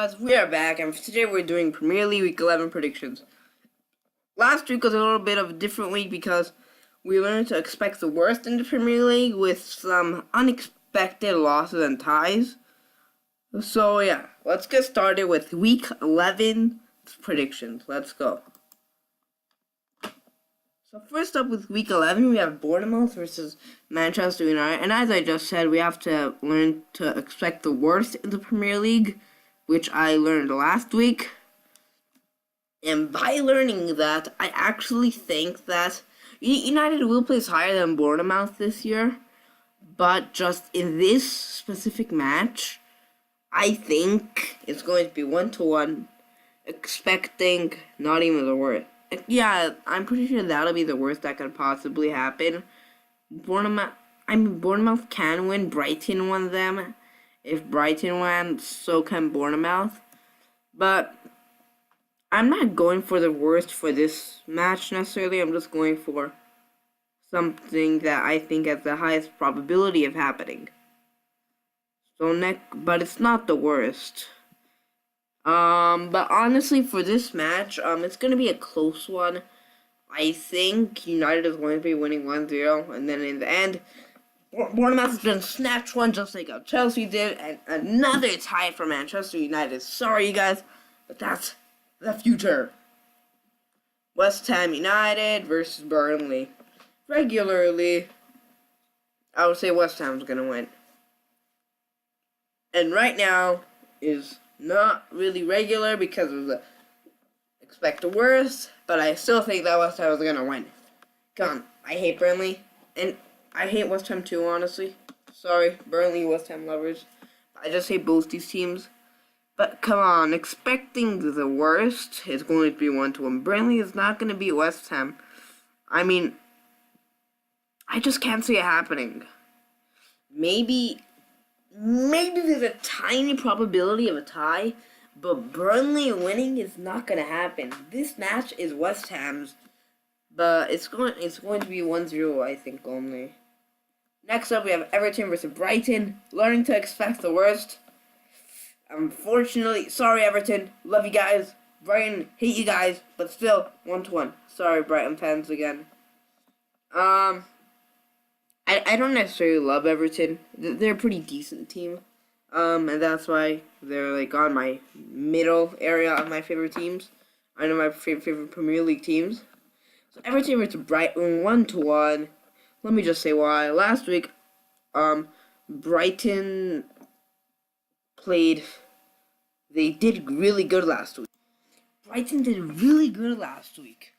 guys, we are back, and today we're doing Premier League Week 11 predictions. Last week was a little bit of a different week because we learned to expect the worst in the Premier League with some unexpected losses and ties. So yeah, let's get started with Week 11 predictions. Let's go. So first up with Week 11, we have Bournemouth versus Manchester United. And as I just said, we have to learn to expect the worst in the Premier League, which I learned last week. And by learning that, I actually think that United will place higher than Bournemouth this year. But just in this specific match, I think it's going to be 1-1, expecting not even the worst. Yeah, I'm pretty sure that'll be the worst that could possibly happen. Bournemouth can win. Brighton won them. If Brighton won, so can Bournemouth. But I'm not going for the worst for this match necessarily. I'm just going for something that I think has the highest probability of happening. But it's not the worst. But honestly, for this match, it's gonna be a close one. I think United is going to be winning 1-0, and then in the end, Bournemouth is gonna snatch one just like how Chelsea did, and another tie for Manchester United. Sorry, you guys, but that's the future. West Ham United versus Burnley. Regularly, I would say West Ham's gonna win. And right now is not really regular because of the expect the worst, but I still think that West Ham is going to win. Come on, I hate Burnley, and I hate West Ham too, honestly. Sorry, Burnley, West Ham lovers. I just hate both these teams. But come on, expecting the worst is going to be 1-1. Burnley is not going to beat West Ham. I mean, I just can't see it happening. Maybe there's a tiny probability of a tie, but Burnley winning is not going to happen. This match is West Ham's, but it's going to be 1-0, I think, only. Next up, we have Everton versus Brighton. Learning to expect the worst. Unfortunately, sorry Everton, love you guys. Brighton, hate you guys, but still 1-1. Sorry, Brighton fans again. I don't necessarily love Everton. They're a pretty decent team. And that's why they're like on my middle area of my favorite teams. I know my favorite Premier League teams. So Everton versus Brighton 1-1. Let me just say why. Last week, Brighton they did really good last week. Brighton did really good last week.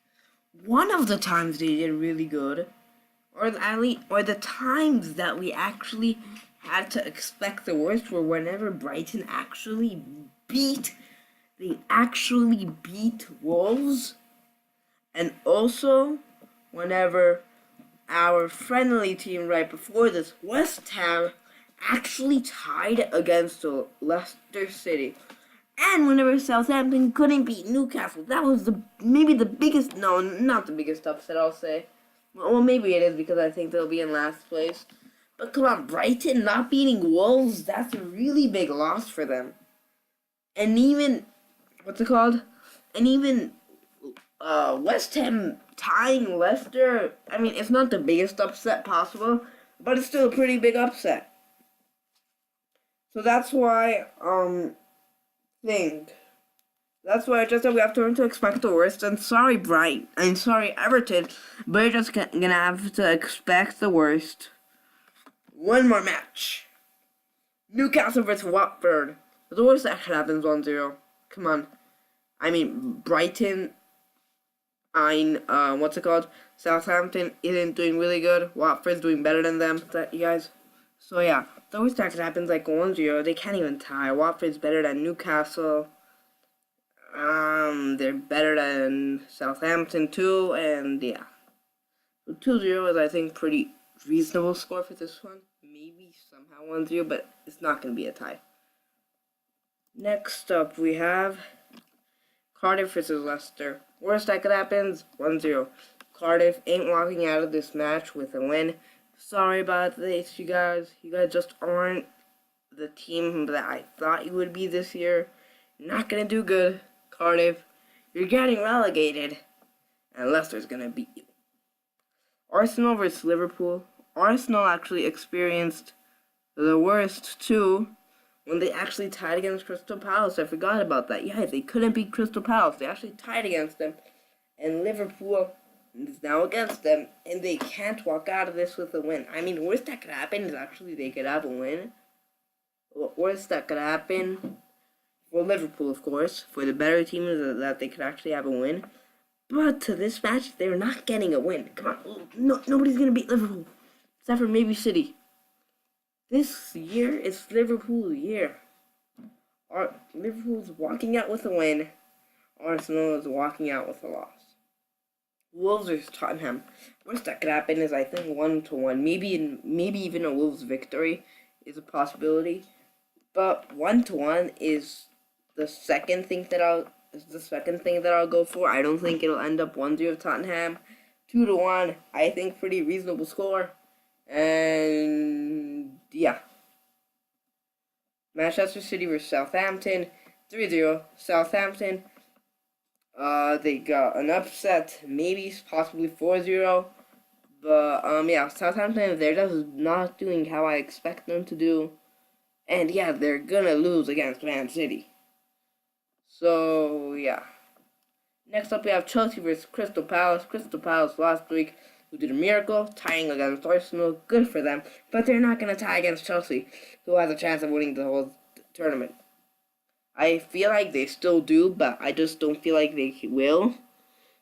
One of the times they did really good, or the times that we actually had to expect the worst were whenever Brighton actually beat Wolves, and also whenever our friendly team right before this, West Ham, actually tied against Leicester City. And whenever Southampton couldn't beat Newcastle, that was maybe the biggest, no, not the biggest upset, I'll say. Well, maybe it is because I think they'll be in last place. But come on, Brighton not beating Wolves, that's a really big loss for them. And even, West Ham tying Leicester, I mean, it's not the biggest upset possible, but it's still a pretty big upset. So that's why, That's why I just said we have to learn to expect the worst. And sorry, sorry, Everton, but you're just gonna have to expect the worst. One more match. Newcastle versus Watford. The worst that could happen is 1-0. Come on. I mean, Brighton, Southampton isn't doing really good. Watford's doing better than them, you guys. So yeah, the worst that could happen is like 1-0. They can't even tie. Watford's better than Newcastle. They're better than Southampton too, and yeah. So 2-0 is, I think, pretty reasonable score for this one. Maybe somehow 1-0, but it's not going to be a tie. Next up, we have Cardiff versus Leicester. Worst that could happen is 1-0. Cardiff ain't walking out of this match with a win. Sorry about this, you guys. You guys just aren't the team that I thought you would be this year. Not gonna do good. Cardiff, you're getting relegated. And Leicester's gonna beat you. Arsenal versus Liverpool. Arsenal actually experienced the worst too when they actually tied against Crystal Palace. I forgot about that. Yeah, they couldn't beat Crystal Palace. They actually tied against them. And Liverpool is now against them. And they can't walk out of this with a win. I mean, worst that could happen is actually they could have a win. Worst that could happen for Liverpool, of course. For the better team is that they could actually have a win. But to this match, they're not getting a win. Come on. No, nobody's going to beat Liverpool. Except for maybe City. This year is Liverpool's year. Liverpool's walking out with a win. Arsenal is walking out with a loss. Wolves versus Tottenham. Worst that could happen is I think 1-1. Maybe even a Wolves victory is a possibility. But 1-1 is the second thing that I'll go for. I don't think it'll end up 1-0 Tottenham. 2-1. I think pretty reasonable score. And yeah. Manchester City versus Southampton. 3-0 Southampton. They got an upset, maybe possibly 4-0. But yeah, Southampton, they're just not doing how I expect them to do. And yeah, they're gonna lose against Man City. So yeah. Next up we have Chelsea versus Crystal Palace. Crystal Palace last week, who did a miracle, tying against Arsenal. Good for them. But they're not gonna tie against Chelsea, who has a chance of winning the whole tournament. I feel like they still do, but I just don't feel like they will.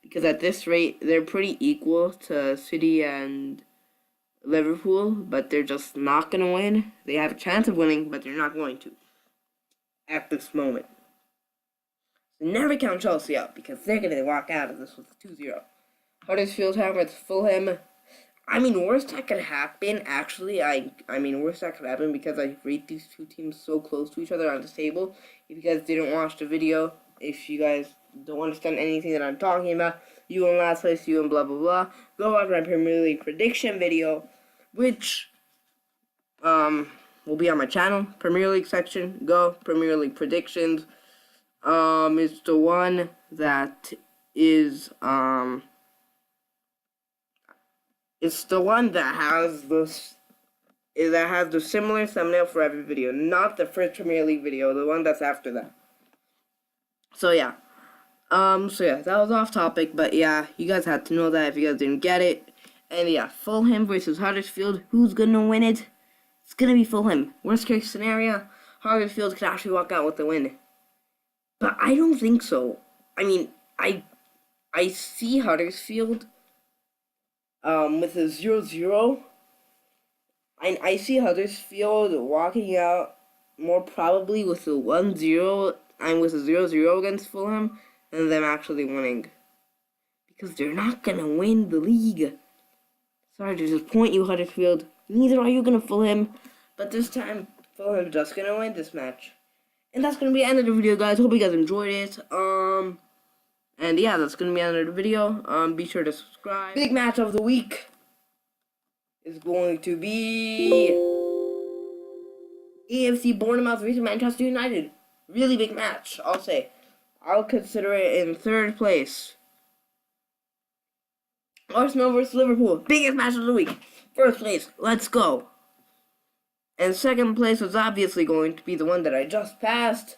Because at this rate, they're pretty equal to City and Liverpool, but they're just not going to win. They have a chance of winning, but they're not going to at this moment. So never count Chelsea out, because they're going to walk out of this with 2-0. Huddersfield Town versus Fulham. I mean, worst that could happen, actually, I mean, worst that could happen because I rate these two teams so close to each other on this table. If you guys didn't watch the video, if you guys don't understand anything that I'm talking about, you in last place, you in blah, blah, blah, go watch my Premier League prediction video, which, will be on my channel, Premier League section, go, Premier League predictions. It's the one that is, it's the one that has the similar thumbnail for every video, not the first Premier League video, the one that's after that. So yeah, that was off topic, but yeah, you guys had to know that if you guys didn't get it. And yeah, Fulham versus Huddersfield, who's gonna win it? It's gonna be Fulham. Worst case scenario, Huddersfield could actually walk out with the win. But I don't think so. I mean, I see Huddersfield with a 0-0. I see Huddersfield walking out more probably with a 1-0 and with a 0-0 against Fulham than them actually winning. Because they're not going to win the league. Sorry to disappoint you, Huddersfield. Neither are you going to Fulham. But this time, Fulham's just going to win this match. And that's going to be the end of the video, guys. Hope you guys enjoyed it. And yeah, that's going to be the end of the video. Be sure to subscribe. Big match of the week is going to be AFC Bournemouth versus Manchester United. Really big match, I'll say. I'll consider it in third place. Arsenal versus Liverpool. Biggest match of the week. First place, let's go. And second place was obviously going to be the one that I just passed.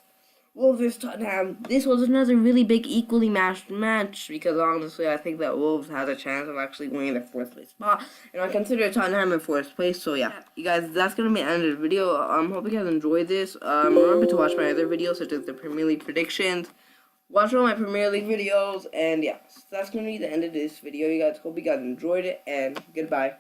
Wolves versus Tottenham. This was another really big, equally matched match because honestly, I think that Wolves has a chance of actually winning their fourth place spot, and I consider Tottenham in fourth place. So yeah, you guys, that's gonna be the end of the video. Hope you guys enjoyed this. Remember to watch my other videos such as the Premier League predictions. Watch all my Premier League videos, and yeah, so that's gonna be the end of this video. You guys, hope you guys enjoyed it, and goodbye.